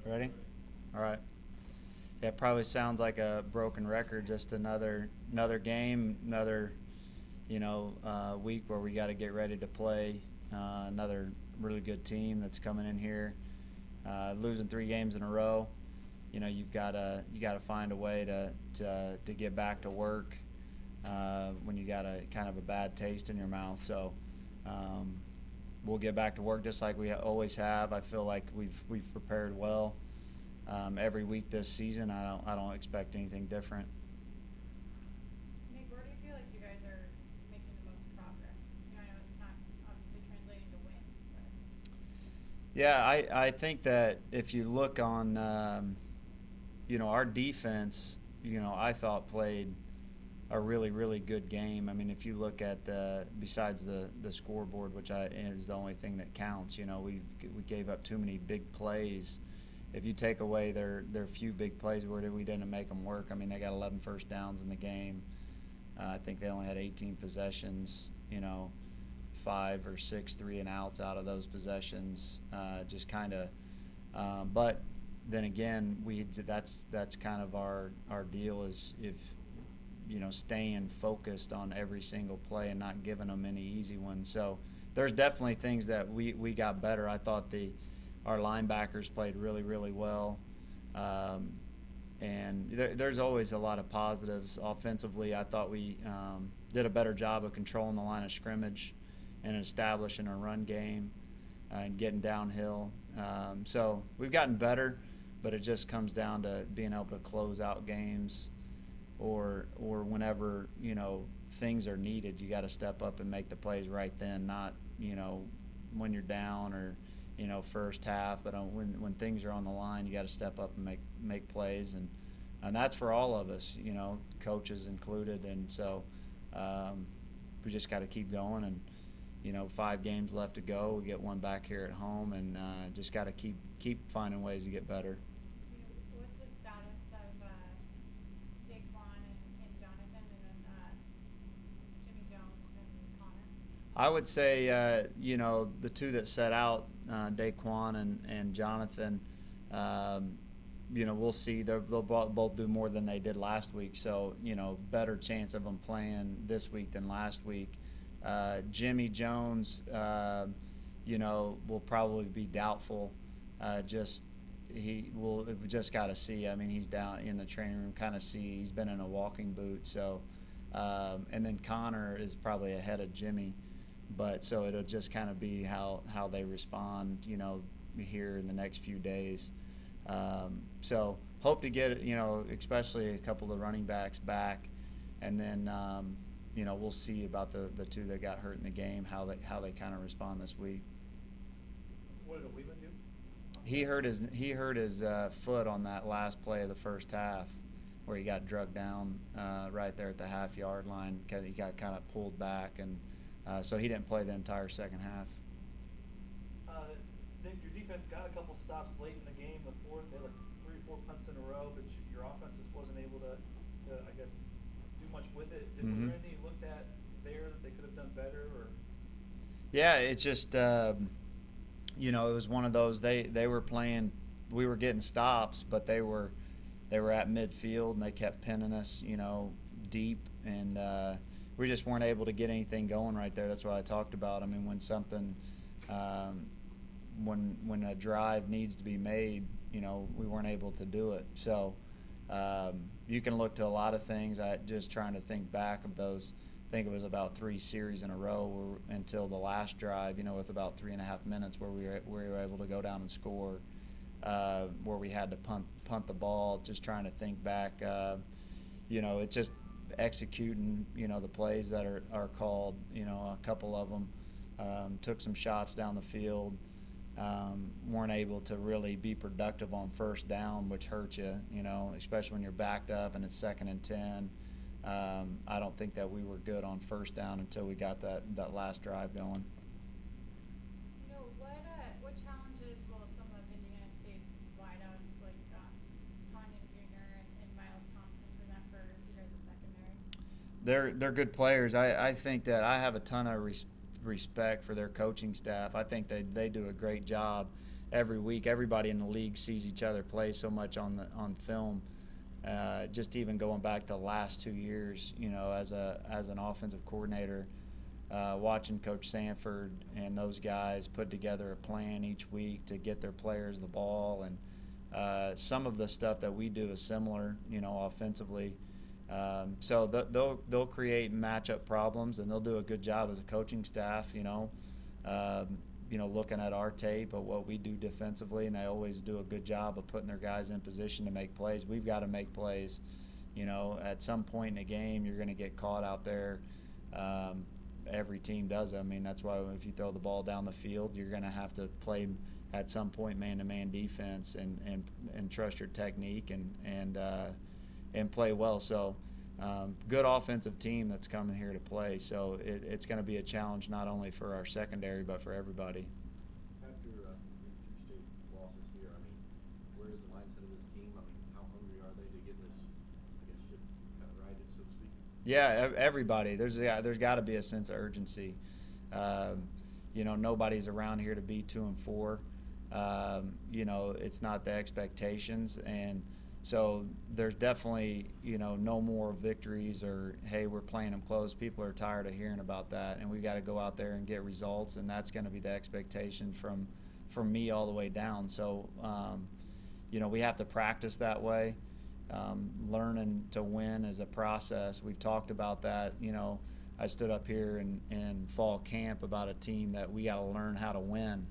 Ready? All right. Yeah, it probably sounds like a broken record. Just another game, another week where we got to get ready to play another really good team that's coming in here, losing 3 games in a row. You got to find a way to get back to work when you got a kind of a bad taste in your mouth. So um, we'll get back to work just like we always have. I feel like we've prepared well every week this season. I don't expect anything different. Nick, where do you feel like you guys are making the most progress? I know it's not obviously translating to wins, but Yeah, I think that if you look on, our defense, I thought played a really, really good game. I mean, if you look at besides the scoreboard, which is the only thing that counts, we gave up too many big plays. If you take away their few big plays where we didn't make them work, I mean, they got 11 first downs in the game. I think they only had 18 possessions. 5 or 6 3 and outs out of those possessions. Just kind of, but then again, that's kind of our deal is if staying focused on every single play and not giving them any easy ones. So there's definitely things that we got better. I thought our linebackers played really really well. Um, and there's always a lot of positives offensively. I thought we did a better job of controlling the line of scrimmage and establishing a run game and getting downhill. So we've gotten better, but it just comes down to being able to close out games, or whenever things are needed, you got to step up and make the plays right then, not when you're down or first half, but when things are on the line, you got to step up and make plays, and that's for all of us, coaches included, and so we just got to keep going, and 5 games left to go. We get one back here at home, and just got to keep finding ways to get better. what's the status of Daquan and Jonathan, and then Jimmy Jones and Connor? I would say, the two that set out, Daquan and Jonathan, um, we'll see. They'll both do more than they did last week. So, better chance of them playing this week than last week. Jimmy Jones, will probably be doubtful. Just we just got to see. I mean, he's down in the training room, kind of see. He's been in a walking boot, so. And then Connor is probably ahead of Jimmy, but so it'll just kind of be how they respond, here in the next few days. So hope to get especially a couple of running backs back, and then we'll see about the two that got hurt in the game, how they kind of respond this week. What did Leland do? He hurt his foot on that last play of the first half, where he got drugged down right there at the half-yard line because he got kind of pulled back, and so he didn't play the entire second half. Nick, your defense got a couple stops late in the game. The fourth, they had like 3 or 4 punts in a row, but your offense just wasn't able to I guess, do much with it. Was Mm-hmm. there anything you looked at there that they could have done better, or? Yeah, it's just it was one of those. They were playing. We were getting stops, but they were at midfield, and they kept pinning us, deep, and we just weren't able to get anything going right there. That's what I talked about. I mean, when something, when a drive needs to be made, we weren't able to do it. So you can look to a lot of things. I just trying to think back of those. I think it was about 3 series in a row until the last drive, with about 3.5 minutes where we were able to go down and score. Where we had to punt the ball. Just trying to think back. It's just executing. The plays that are called. A couple of them took some shots down the field. Weren't able to really be productive on first down, which hurts you. Especially when you're backed up and it's 2nd and 10. I don't think that we were good on first down until we got that last drive going. What challenges will some of Indiana State's wideouts like Condon Jr. and Miles Thompson present for you guys' secondary? They're good players. I think that I have a ton of respect for their coaching staff. I think they do a great job, every week. Everybody in the league sees each other play so much on film. Just even going back the last 2 years, as an offensive coordinator, watching Coach Sanford and those guys put together a plan each week to get their players the ball, and some of the stuff that we do is similar, offensively. So they'll create matchup problems, and they'll do a good job as a coaching staff, looking at our tape of what we do defensively, and they always do a good job of putting their guys in position to make plays. We've got to make plays. At some point in a game, you're going to get caught out there. Every team does it. I mean, that's why if you throw the ball down the field, you're going to have to play at some point man-to-man defense and trust your technique and play well. So good offensive team that's coming here to play. So it's going to be a challenge not only for our secondary but for everybody. After these two state losses here, I mean, where is the mindset of this team? I mean, how hungry are they to get this, I guess, ship kind of righted, so to speak? Yeah, everybody. There's got to be a sense of urgency. Nobody's around here to be 2-4. It's not the expectations, and so there's definitely no more victories or hey, we're playing them close. People are tired of hearing about that, and we've got to go out there and get results, and that's going to be the expectation from me all the way down. So we have to practice that way. Learning to win is a process. We've talked about that. I stood up here in fall camp about a team that we got to learn how to win,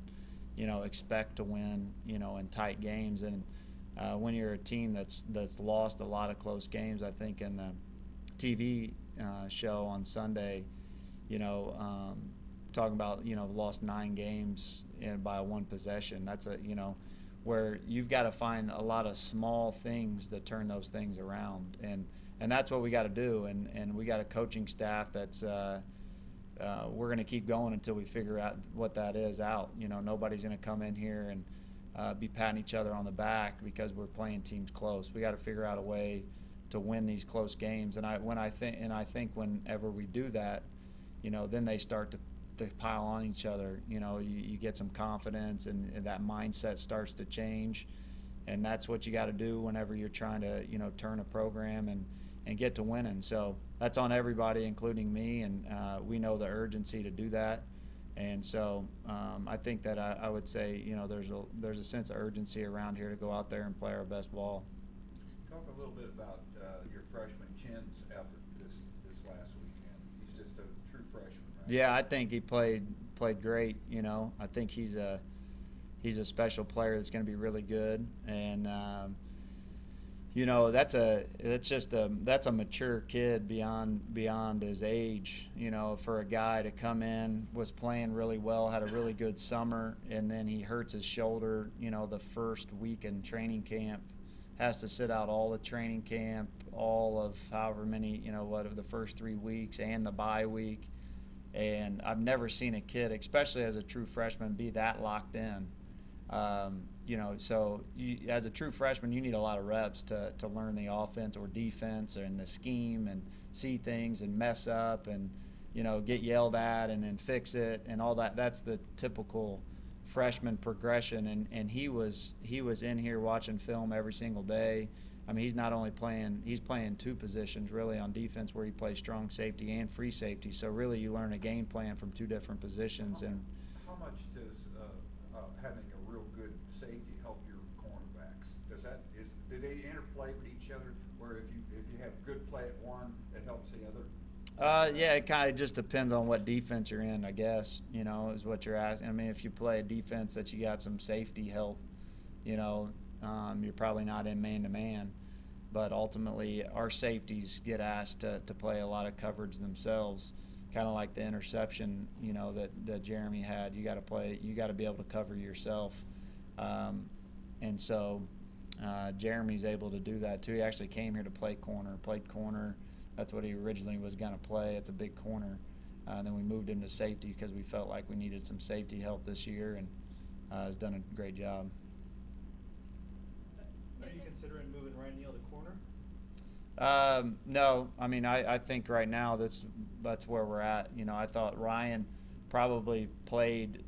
expect to win, in tight games. And when you're a team that's lost a lot of close games, I think in the TV show on Sunday, talking about, lost 9 games by 1 possession. That's where you've got to find a lot of small things to turn those things around, and that's what we got to do, and we got a coaching staff that's we're going to keep going until we figure out what that is out. Nobody's going to come in here and be patting each other on the back because we're playing teams close. We got to figure out a way to win these close games, and I think whenever we do that, then they start to pile on each other. You get some confidence, and that mindset starts to change, and that's what you got to do whenever you're trying to turn a program and get to winning. So that's on everybody, including me, and we know the urgency to do that. And so I think that I would say there's a sense of urgency around here to go out there and play our best ball. Talk a little bit about your freshman Chen's effort this last weekend. He's just a true freshman, right? Yeah, I think he played great. I think he's a special player that's going to be really good, and that's a mature kid beyond his age. For a guy to come in, was playing really well, had a really good summer, and then he hurts his shoulder. The first week in training camp, has to sit out all the training camp, all of however many of the first 3 weeks and the bye week. And I've never seen a kid, especially as a true freshman, be that locked in. So as a true freshman, you need a lot of reps to learn the offense or defense and the scheme and see things and mess up and, get yelled at and then fix it and all that. That's the typical freshman progression. And he was in here watching film every single day. I mean, he's not only he's playing 2 positions really on defense, where he plays strong safety and free safety. So really you learn a game plan from 2 different positions. And how much does having a real good safety help your cornerbacks? Do they interplay with each other, where if you have good play at one, it helps the other? Yeah, it kind of just depends on what defense you're in, I guess, is what you're asking. I mean, if you play a defense that you got some safety help, you're probably not in man-to-man. But ultimately, our safeties get asked to play a lot of coverage themselves, kind of like the interception, that Jeremy had. You got to be able to cover yourself. And so Jeremy's able to do that, too. He actually came here to played corner. That's what he originally was going to play. It's a big corner. And then we moved him to safety because we felt like we needed some safety help this year, and has done a great job. Are you considering moving Ryan Neal to corner? No, I mean I think right now that's where we're at. I thought Ryan probably played,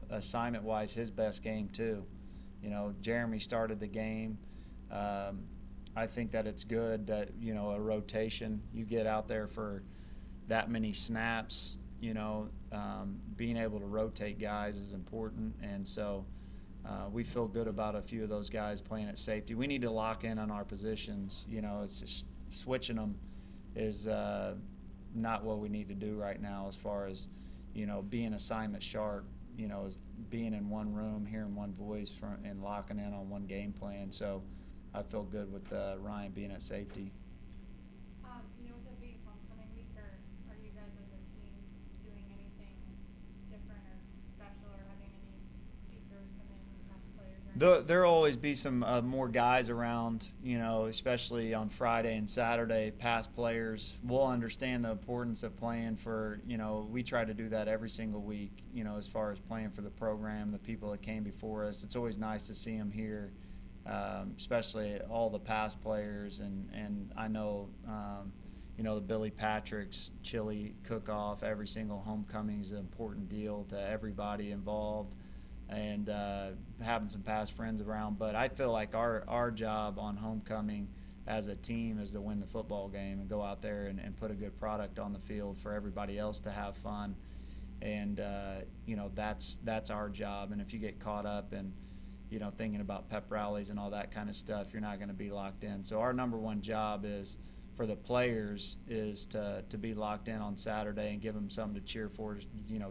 assignment-wise his best game too. Jeremy started the game. I think that it's good that, a rotation, you get out there for that many snaps, being able to rotate guys is important. And so we feel good about a few of those guys playing at safety. We need to lock in on our positions. It's just switching them is not what we need to do right now as far as, being assignment sharp, is being in one room, hearing one voice and locking in on one game plan. So I feel good with Ryan being at safety. With it being homecoming week, are you guys as a team doing anything different or special, or having any speakers come in, past players? There'll always be some more guys around, especially on Friday and Saturday, past players. We'll understand the importance of playing for, we try to do that every single week, as far as playing for the program, the people that came before us. It's always nice to see them here, especially all the past players. And I know, the Billy Patrick's chili cook-off, every single homecoming is an important deal to everybody involved. And having some past friends around. But I feel like our job on homecoming as a team is to win the football game and go out there and put a good product on the field for everybody else to have fun. And, that's our job. And if you get caught up in, thinking about pep rallies and all that kind of stuff, you're not going to be locked in. So our number one job is for the players is to be locked in on Saturday and give them something to cheer for,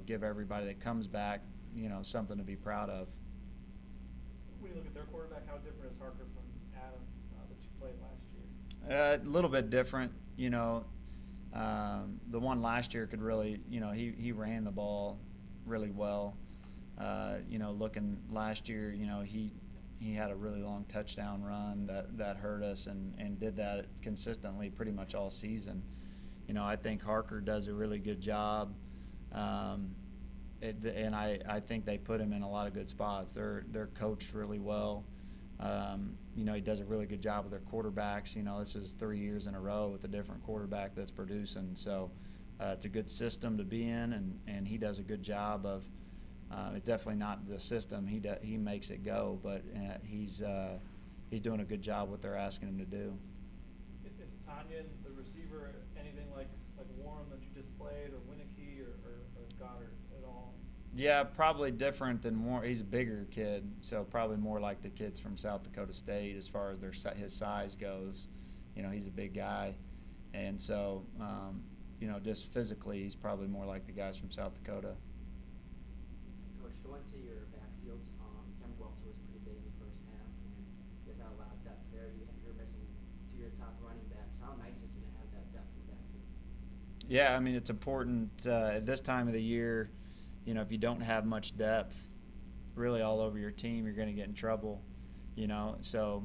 give everybody that comes back, something to be proud of. When you look at their quarterback, how different is Harker from Adam that you played last year? A little bit different. The one last year could really, he ran the ball really well. Looking last year, he had a really long touchdown run that hurt us and did that consistently pretty much all season. I think Harker does a really good job. And I think they put him in a lot of good spots. They're coached really well. He does a really good job with their quarterbacks. This is 3 years in a row with a different quarterback that's producing. So it's a good system to be in, and he does a good job of. It's definitely not the system. He makes it go, but he's doing a good job what they're asking him to do. Is Tanya, the receiver, anything like Warren that you just played, or Winicky, or Goddard at all? Yeah, probably different than more. He's a bigger kid, so probably more like the kids from South Dakota State as far as his size goes. He's a big guy, and so just physically, he's probably more like the guys from South Dakota. Coach, going to your backfields, Kevin Welcher was pretty big in the first half, and you guys had a lot of depth there. You're missing two of your top running backs. How nice is it to have that depth in the backfield? Yeah, I mean, it's important at this time of the year. If you don't have much depth really all over your team, you're going to get in trouble. So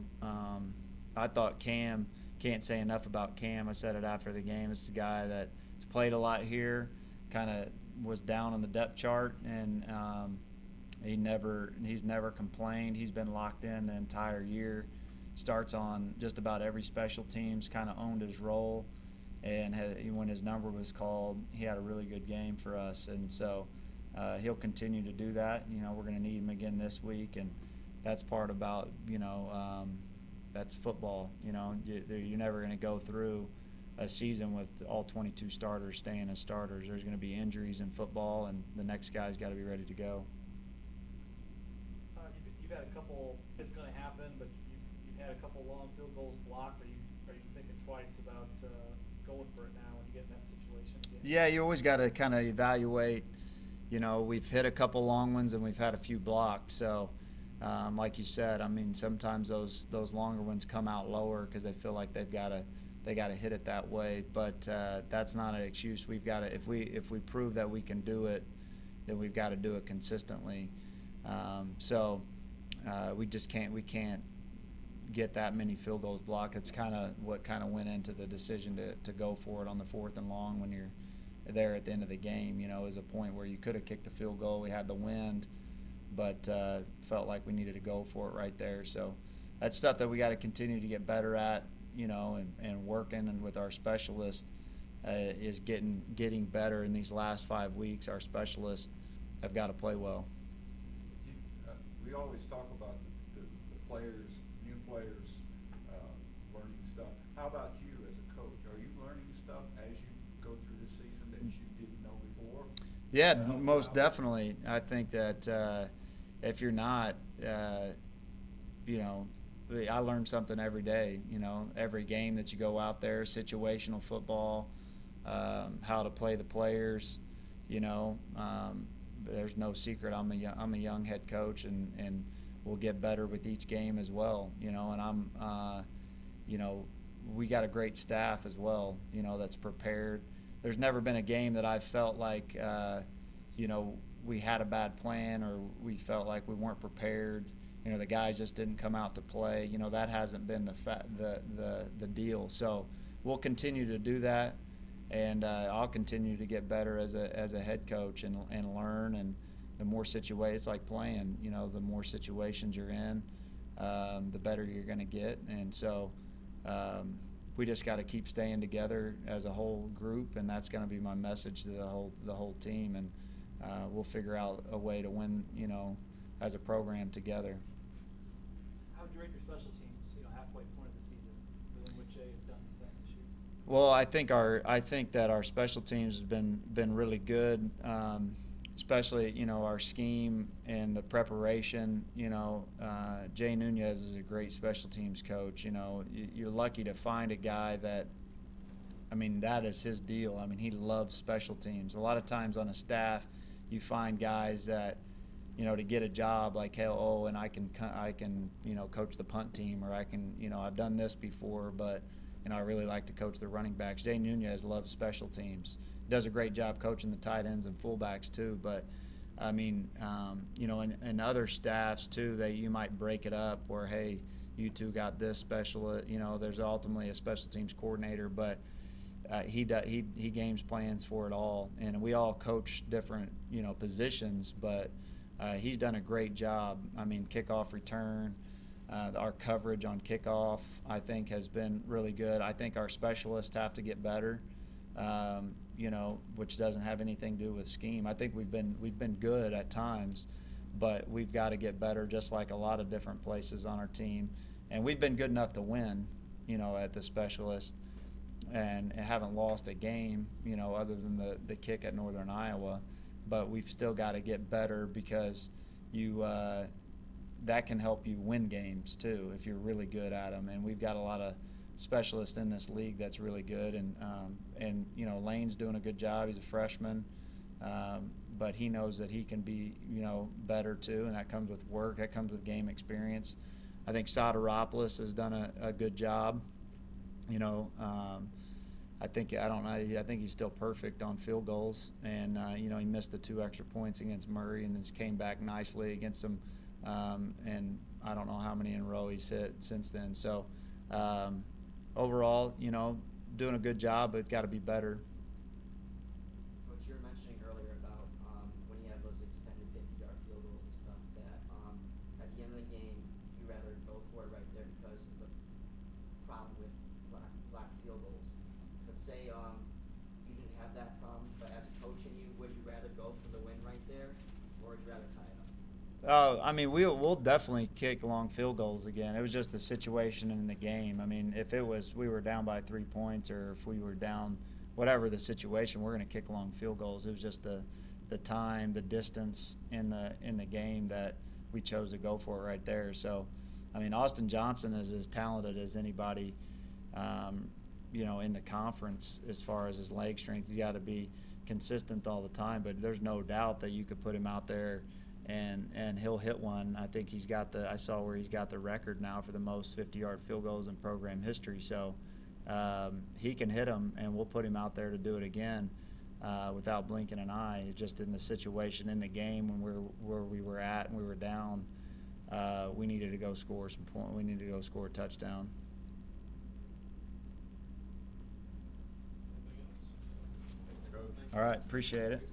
I thought Cam, can't say enough about Cam. I said it after the game. It's the guy that's played a lot here, kind of was down on the depth chart, and he's never complained. He's been locked in the entire year. Starts on just about every special teams, kind of owned his role, and when his number was called, he had a really good game for us. And so he'll continue to do that. We're going to need him again this week, and that's part about, that's football. You're never going to go through a season with all 22 starters staying as starters. There's going to be injuries in football, and the next guy's got to be ready to go. You've had a couple, it's going to happen, but you've had a couple long field goals blocked. Are you thinking twice about going for it now when you get in that situation again? Yeah, you always got to kind of evaluate. We've hit a couple long ones and we've had a few blocked. So, like you said, I mean, sometimes those longer ones come out lower because they feel like they got to hit it that way. But that's not an excuse. We've got to, if we prove that we can do it, then we've got to do it consistently. We just can't get that many field goals blocked. It's kind of what went into the decision to go for it on the 4th and long when you're there at the end of the game. Is a point where you could have kicked a field goal. We had the wind, but felt like we needed to go for it right there. So that's stuff that we got to continue to get better at, and working and with our specialists is getting better in these last 5 weeks. Our specialists have got to play well. We always talk about the players, new players, learning stuff. How about you as a coach? Are you learning stuff as you go through the season that you didn't know before? Yeah, Help most out? definitely. I think that if you're not, you know, I learn something every day. You know, every game that you go out there, situational football, how to play the players. You know, there's no secret. I'm a young head coach, and we'll get better with each game as well. You know, and you know, we got a great staff as well. You know, that's prepared. There's never been a game that I felt like, you know, we had a bad plan or we felt like we weren't prepared. You know, the guys just didn't come out to play. You know, that hasn't been the deal. So we'll continue to do that, and I'll continue to get better as a head coach and learn. And the more situations, it's like playing. You know, the more situations you're in, the better you're going to get. And so we just got to keep staying together as a whole group, and that's going to be my message to the whole team. And we'll figure out a way to win. You know, as a program together. How would you rate your special teams, you know, halfway point of the season, given what Jay has done with that this year? Well, I think that our special teams has been really good, especially, you know, our scheme and the preparation. You know, Jay Nunez is a great special teams coach. You know, you're lucky to find a guy that, I mean, that is his deal. I mean, he loves special teams. A lot of times on a staff, you find guys that, you know, to get a job like, hey, oh, and I can, you know, coach the punt team, or I can, you know, I've done this before, but, you know, I really like to coach the running backs. Jay Nunez loves special teams. He does a great job coaching the tight ends and fullbacks too. But, I mean, you know, and other staffs too, you might break it up where, hey, you two got this special, you know, there's ultimately a special teams coordinator, but he games plans for it all, and we all coach different, you know, positions, but he's done a great job. I mean, kickoff return, our coverage on kickoff, I think, has been really good. I think our specialists have to get better, you know, which doesn't have anything to do with scheme. I think we've been good at times, but we've got to get better, just like a lot of different places on our team. And we've been good enough to win, you know, at the specialist, and haven't lost a game, you know, other than the kick at Northern Iowa. But we've still got to get better, because that can help you win games too if you're really good at them. And we've got a lot of specialists in this league that's really good. And you know, Lane's doing a good job. He's a freshman, but he knows that he can be, you know, better too, and that comes with work. That comes with game experience. I think Soteropoulos has done a good job. You know, I think he's still perfect on field goals, and you know, he missed the 2 extra points against Murray, and just came back nicely against them. And I don't know how many in a row he's hit since then. So overall, you know, doing a good job, but it's got to be better. What you were mentioning earlier about when you have those extended 50-yard field goals and stuff, that at the end of the game, you rather go for it right there because of the problem with block field goals. But say you didn't have that problem, but as a coach in you, would you rather go for the win right there, or would you rather tie it up? I mean, we'll definitely kick long field goals again. It was just the situation in the game. I mean, if it was we were down by 3 points, or if we were down, whatever the situation, we're going to kick long field goals. It was just the time, the distance in the game that we chose to go for it right there. So, I mean, Austin Johnson is as talented as anybody, you know, in the conference as far as his leg strength. He's got to be consistent all the time, but there's no doubt that you could put him out there and he'll hit one. I think I saw where he's got the record now for the most 50-yard field goals in program history. So he can hit them, and we'll put him out there to do it again without blinking an eye. Just in the situation in the game where we were at and we were down, we needed to go score some points. We needed to go score a touchdown. Coach. All right, appreciate it.